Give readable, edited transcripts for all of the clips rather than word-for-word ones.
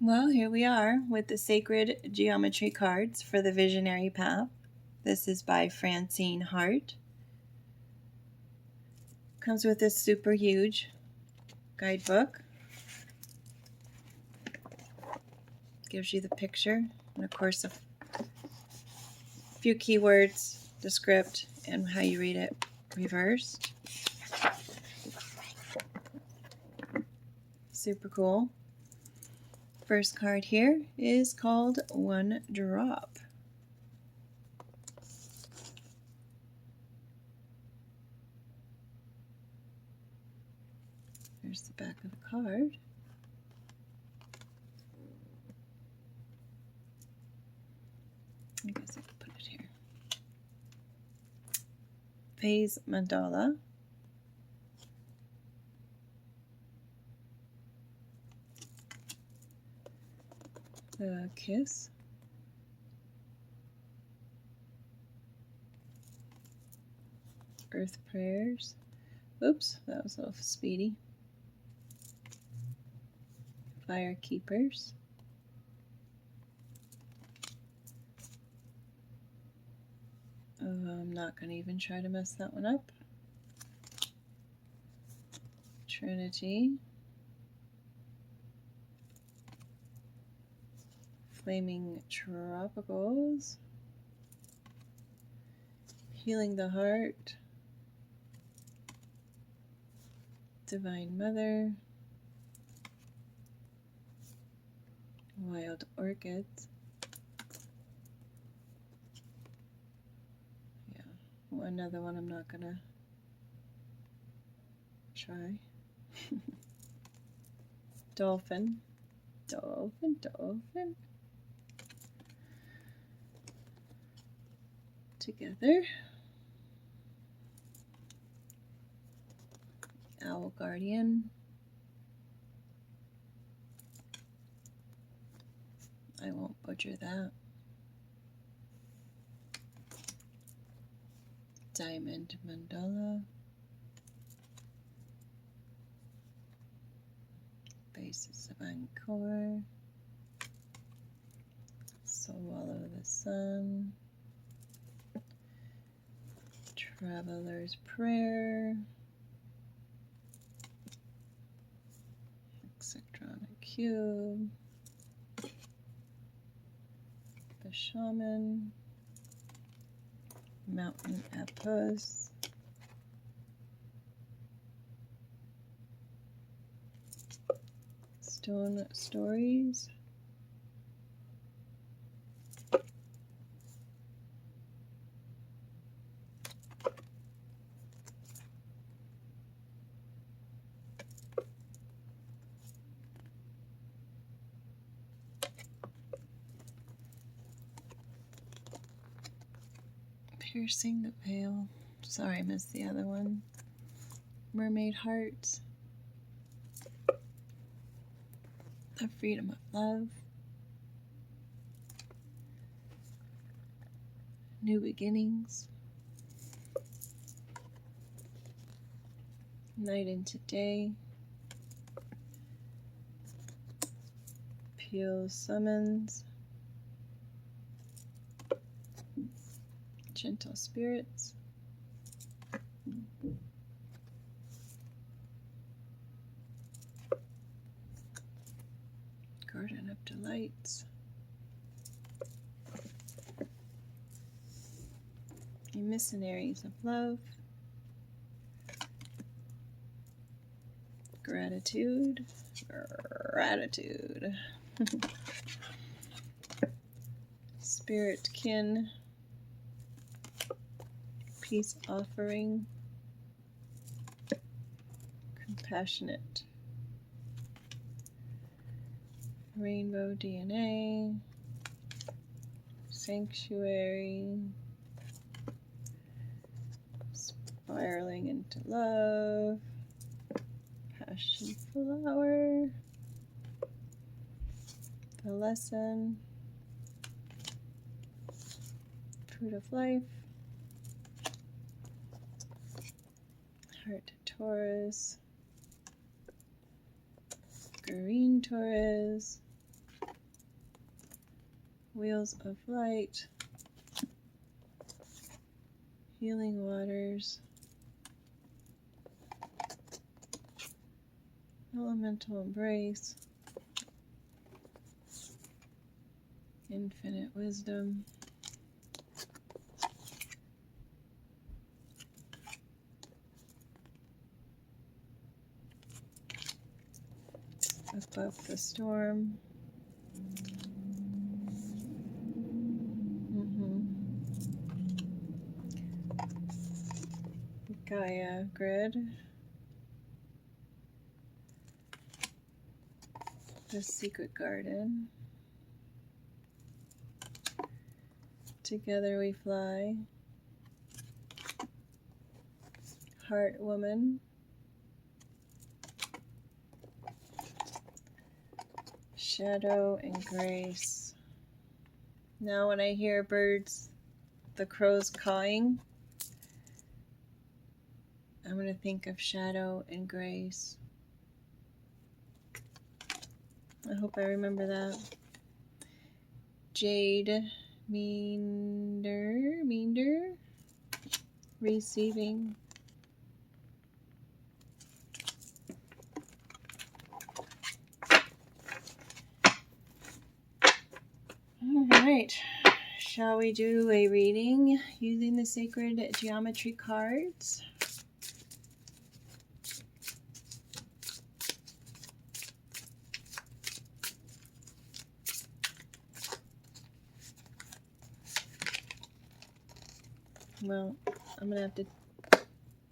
Well, here we are with the Sacred Geometry cards for the Visionary Path. This is by Francene Hart. Comes with this super huge guidebook. Gives you the picture and of course a few keywords, the script, and how you read it reversed. Super cool. First card here is called One Drop. There's the back of the card. I guess I could put it here. Phase mandala. The kiss. Earth prayers. Oops, that was a little speedy. Fire keepers. I'm not going to even try to mess that one up. Trinity. Flaming Tropicals. Healing the Heart. Divine Mother. Wild Orchids. Yeah, another one I'm not gonna try. Dolphin. Dolphin, dolphin. Together. Owl Guardian. I won't butcher that. Diamond Mandala. Basis of Encore. Swallow the Sun. Traveler's Prayer. Hexatronic Cube. The Shaman. Mountain Apples. Stone Stories. Piercing the Veil. Sorry, I missed the other one. Mermaid Hearts. The Freedom of Love. New Beginnings. Night into Day. Peel Summons. Gentle Spirits. Garden of Delights. Emissaries of Love. Gratitude. Gratitude. Spirit Kin. Peace Offering. Compassionate. Rainbow DNA. Sanctuary. Spiraling into Love. Passion Flower. The Lesson. Fruit of Life. Heart Taurus. Green Taurus. Wheels of light, healing waters, elemental embrace, infinite wisdom, above the storm. Gaia grid, the secret garden, together we fly, heart woman, shadow and grace. Now when I hear birds, the crows cawing, I'm going to think of shadow and grace. I hope I remember that. Jade, meander, receiving. All right, shall we do a reading using the sacred geometry cards? Well, I'm gonna have to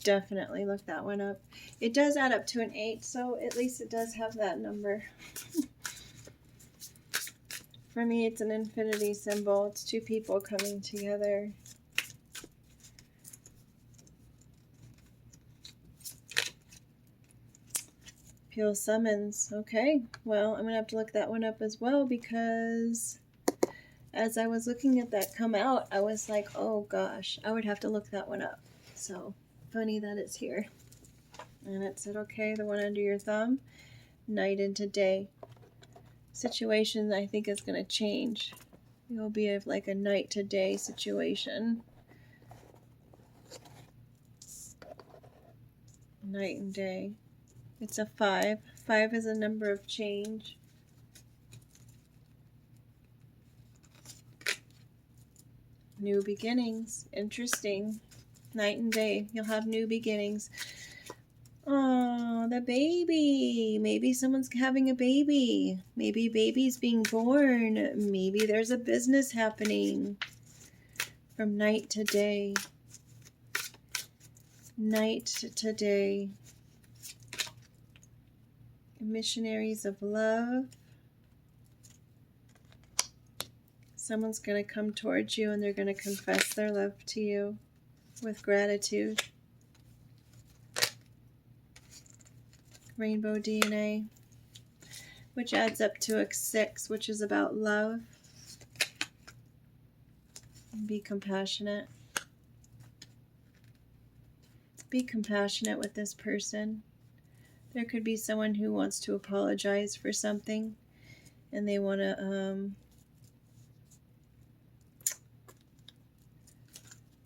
definitely look that one up. It does add up to an 8, so at least it does have that number. For me, it's an infinity symbol. It's two people coming together. Pure summons. Okay, well, I'm going to have to look that one up as well, because as I was looking at that come out, I was like, oh gosh, I would have to look that one up. So funny that it's here. And it said, okay, the one under your thumb, night into day. Situation, I think, is going to change. It'll be like a night to day situation. Night and day. It's a 5. 5 is a number of change. New beginnings. Interesting. Night and day. You'll have new beginnings. Oh, the baby. Maybe someone's having a baby. Maybe baby's being born. Maybe there's a business happening. From night to day. Night to day. Missionaries of love. Someone's going to come towards you and they're going to confess their love to you with gratitude. Rainbow DNA, which adds up to a 6, which is about love. Be compassionate. Be compassionate with this person. There could be someone who wants to apologize for something, and they want to,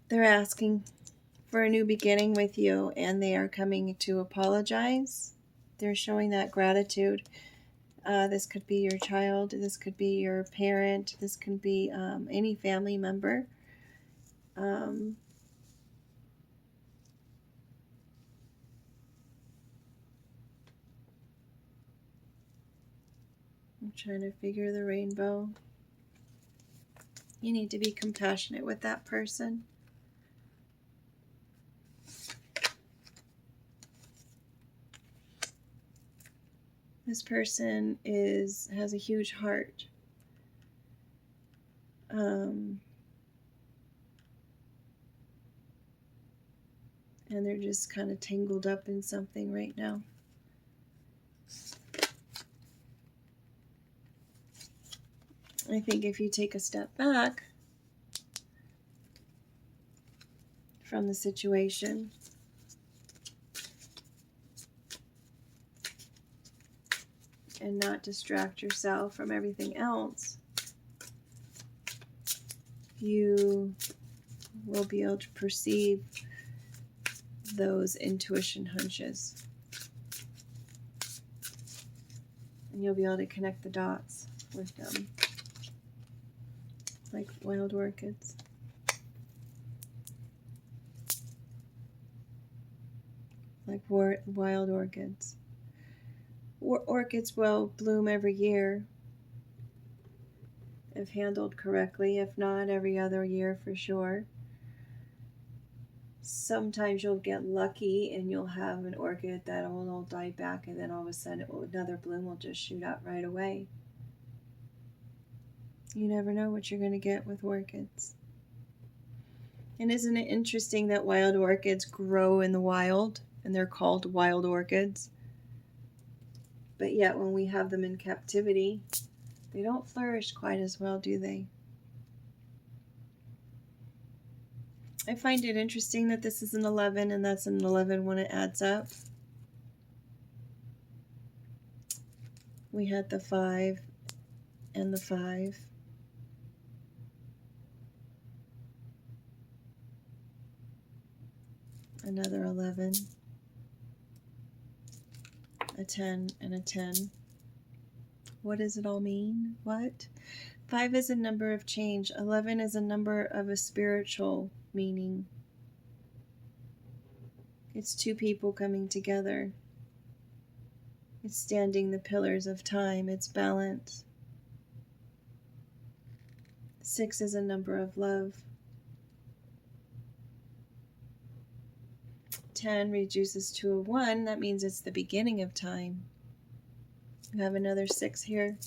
they're asking for a new beginning with you, and they are coming to apologize. They're showing that gratitude. This could be your child. This could be your parent. This could be any family member. I'm trying to figure the rainbow. You need to be compassionate with that person. This person has a huge heart. And they're just kind of tangled up in something right now. I think if you take a step back from the situation and not distract yourself from everything else, you will be able to perceive those intuition hunches. And you'll be able to connect the dots with them, like wild orchids. Like wild orchids. Orchids will bloom every year if handled correctly, if not every other year for sure. Sometimes you'll get lucky and you'll have an orchid that will die back, and then all of a sudden another bloom will just shoot out right away. You never know what you're going to get with orchids. And isn't it interesting that wild orchids grow in the wild and they're called wild orchids? But yet when we have them in captivity, they don't flourish quite as well, do they? I find it interesting that this is an 11 and that's an 11 when it adds up. We had the 5 and the 5. Another 11. A 10 and a 10. What does it all mean? What? 5 is a number of change. 11 is a number of a spiritual meaning. It's two people coming together. It's standing the pillars of time. It's balance. 6 is a number of love. 10 reduces to a 1. That means it's the beginning of time. You have another 6 here.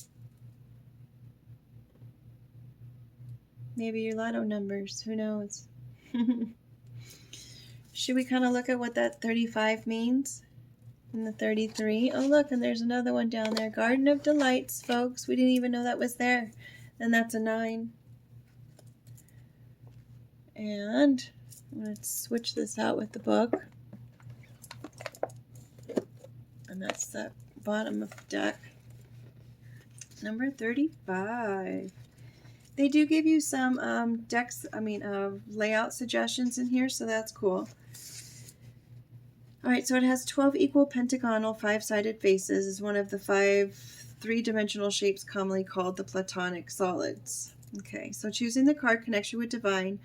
Maybe your lotto numbers. Who knows? Should we kind of look at what that 35 means? And the 33. Oh, look, and there's another one down there. Garden of Delights, folks. We didn't even know that was there. And that's a 9. And let's switch this out with the book. And that's the bottom of the deck. Number 35. They do give you some layout suggestions in here, so that's cool. All right, so it has 12 equal pentagonal 5-sided faces. Is one of the 5 3-dimensional shapes commonly called the Platonic solids. Okay, so choosing the card connects you with divine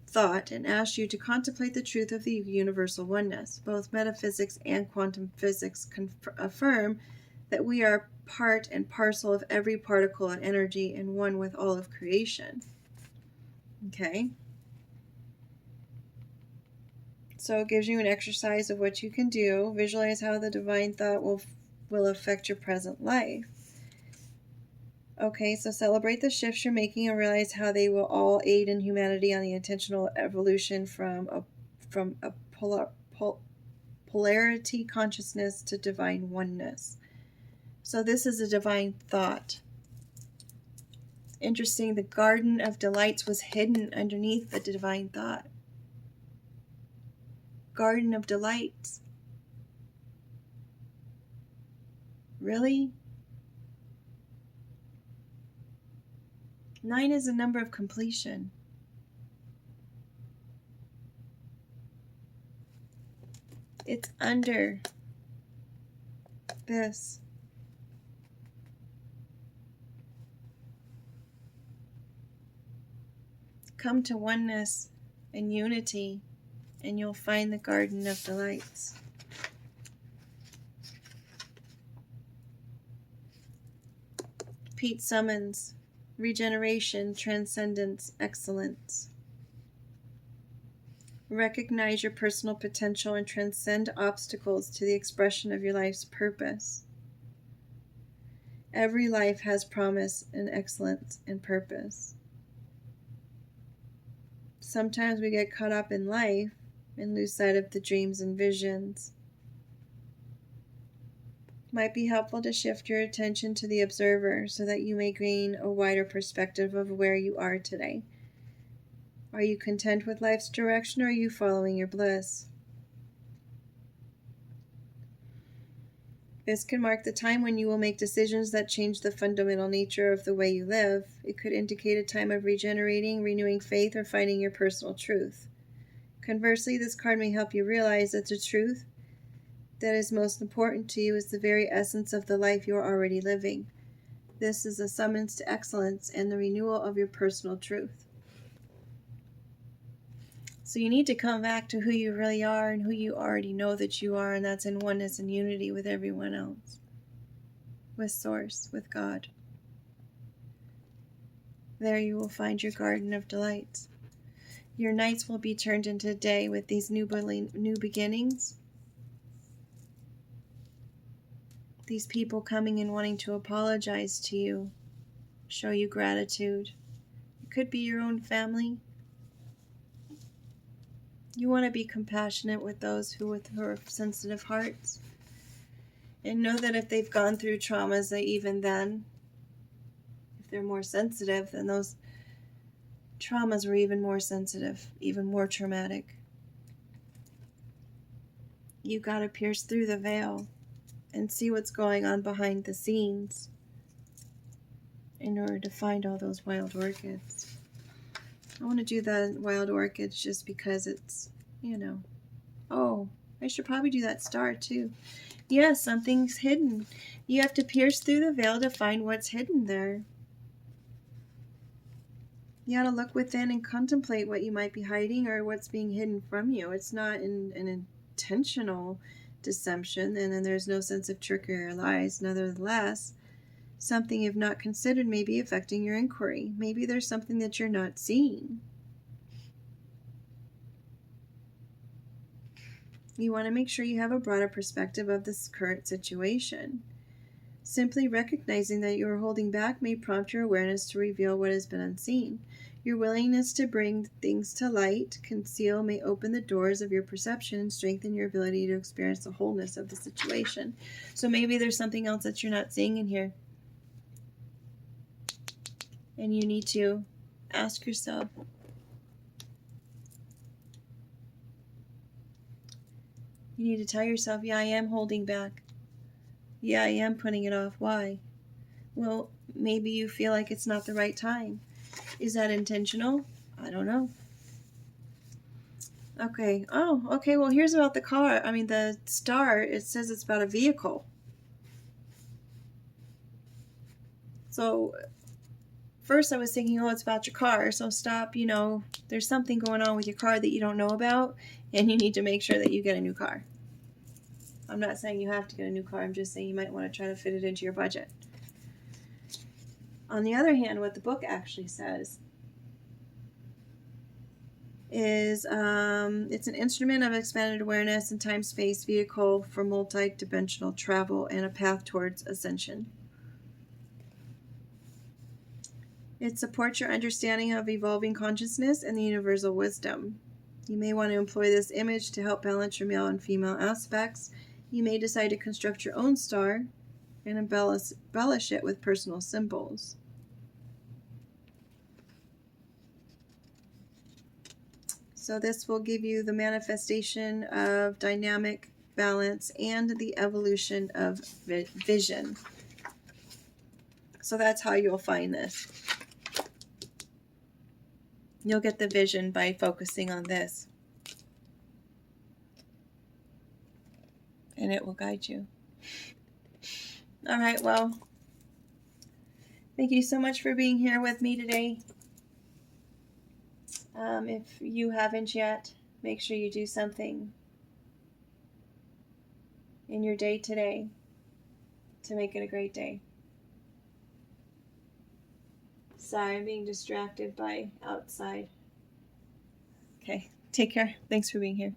thought and asks you to contemplate the truth of the universal oneness. Both metaphysics and quantum physics affirm that we are part and parcel of every particle and energy and one with all of creation. Okay. So it gives you an exercise of what you can do. Visualize how the divine thought will affect your present life. Okay, so celebrate the shifts you're making and realize how they will all aid in humanity on the intentional evolution from a polarity consciousness to divine oneness. So this is a divine thought. Interesting, the Garden of Delights was hidden underneath the divine thought. Garden of Delights. Really? 9 is a number of completion. It's under this. Come to oneness and unity, and you'll find the Garden of Delights. Pete summons regeneration, transcendence, excellence. Recognize your personal potential and transcend obstacles to the expression of your life's purpose. Every life has promise and excellence and purpose. Sometimes we get caught up in life and lose sight of the dreams and visions. Might be helpful to shift your attention to the observer so that you may gain a wider perspective of where you are today. Are you content with life's direction, or are you following your bliss? This can mark the time when you will make decisions that change the fundamental nature of the way you live. It could indicate a time of regenerating, renewing faith, or finding your personal truth. Conversely, this card may help you realize that the truth that is most important to you is the very essence of the life you are already living. This is a summons to excellence and the renewal of your personal truth. So you need to come back to who you really are and who you already know that you are, and that's in oneness and unity with everyone else, with Source, with God. There you will find your garden of delights. Your nights will be turned into day with these new beginnings. These people coming and wanting to apologize to you, show you gratitude. It could be your own family. You want to be compassionate with those who are sensitive hearts. And know that if they've gone through traumas, that even then, if they're more sensitive, then those traumas were even more sensitive, even more traumatic. You got to pierce through the veil and see what's going on behind the scenes in order to find all those wild orchids. I want to do the wild orchids just because it's, Oh, I should probably do that star too. Yes, something's hidden. You have to pierce through the veil to find what's hidden there. You got to look within and contemplate what you might be hiding or what's being hidden from you. It's not an intentional deception, and then there's no sense of trickery or lies. Nevertheless, something you've not considered may be affecting your inquiry. Maybe there's something that you're not seeing. You want to make sure you have a broader perspective of this current situation. Simply recognizing that you are holding back may prompt your awareness to reveal what has been unseen. Your willingness to bring things to light, conceal, may open the doors of your perception and strengthen your ability to experience the wholeness of the situation. So maybe there's something else that you're not seeing in here. And you need to ask yourself, you need to tell yourself, yeah, I am holding back. Yeah, I am putting it off. Why? Well, maybe you feel like it's not the right time. Is that intentional? I don't know. Okay. Oh, okay. Well, here's about the car. The star, it says it's about a vehicle. So, first I was thinking, oh, it's about your car. So stop, there's something going on with your car that you don't know about, and you need to make sure that you get a new car. I'm not saying you have to get a new car. I'm just saying you might want to try to fit it into your budget. On the other hand, what the book actually says is it's an instrument of expanded awareness and time-space vehicle for multi-dimensional travel and a path towards ascension. It supports your understanding of evolving consciousness and the universal wisdom. You may want to employ this image to help balance your male and female aspects. You may decide to construct your own star and embellish it with personal symbols. So this will give you the manifestation of dynamic balance and the evolution of vision. So that's how you'll find this. You'll get the vision by focusing on this. And it will guide you. All right, well, thank you so much for being here with me today. If you haven't yet, make sure you do something in your day today to make it a great day. Sorry, I'm being distracted by outside. Okay, take care. Thanks for being here.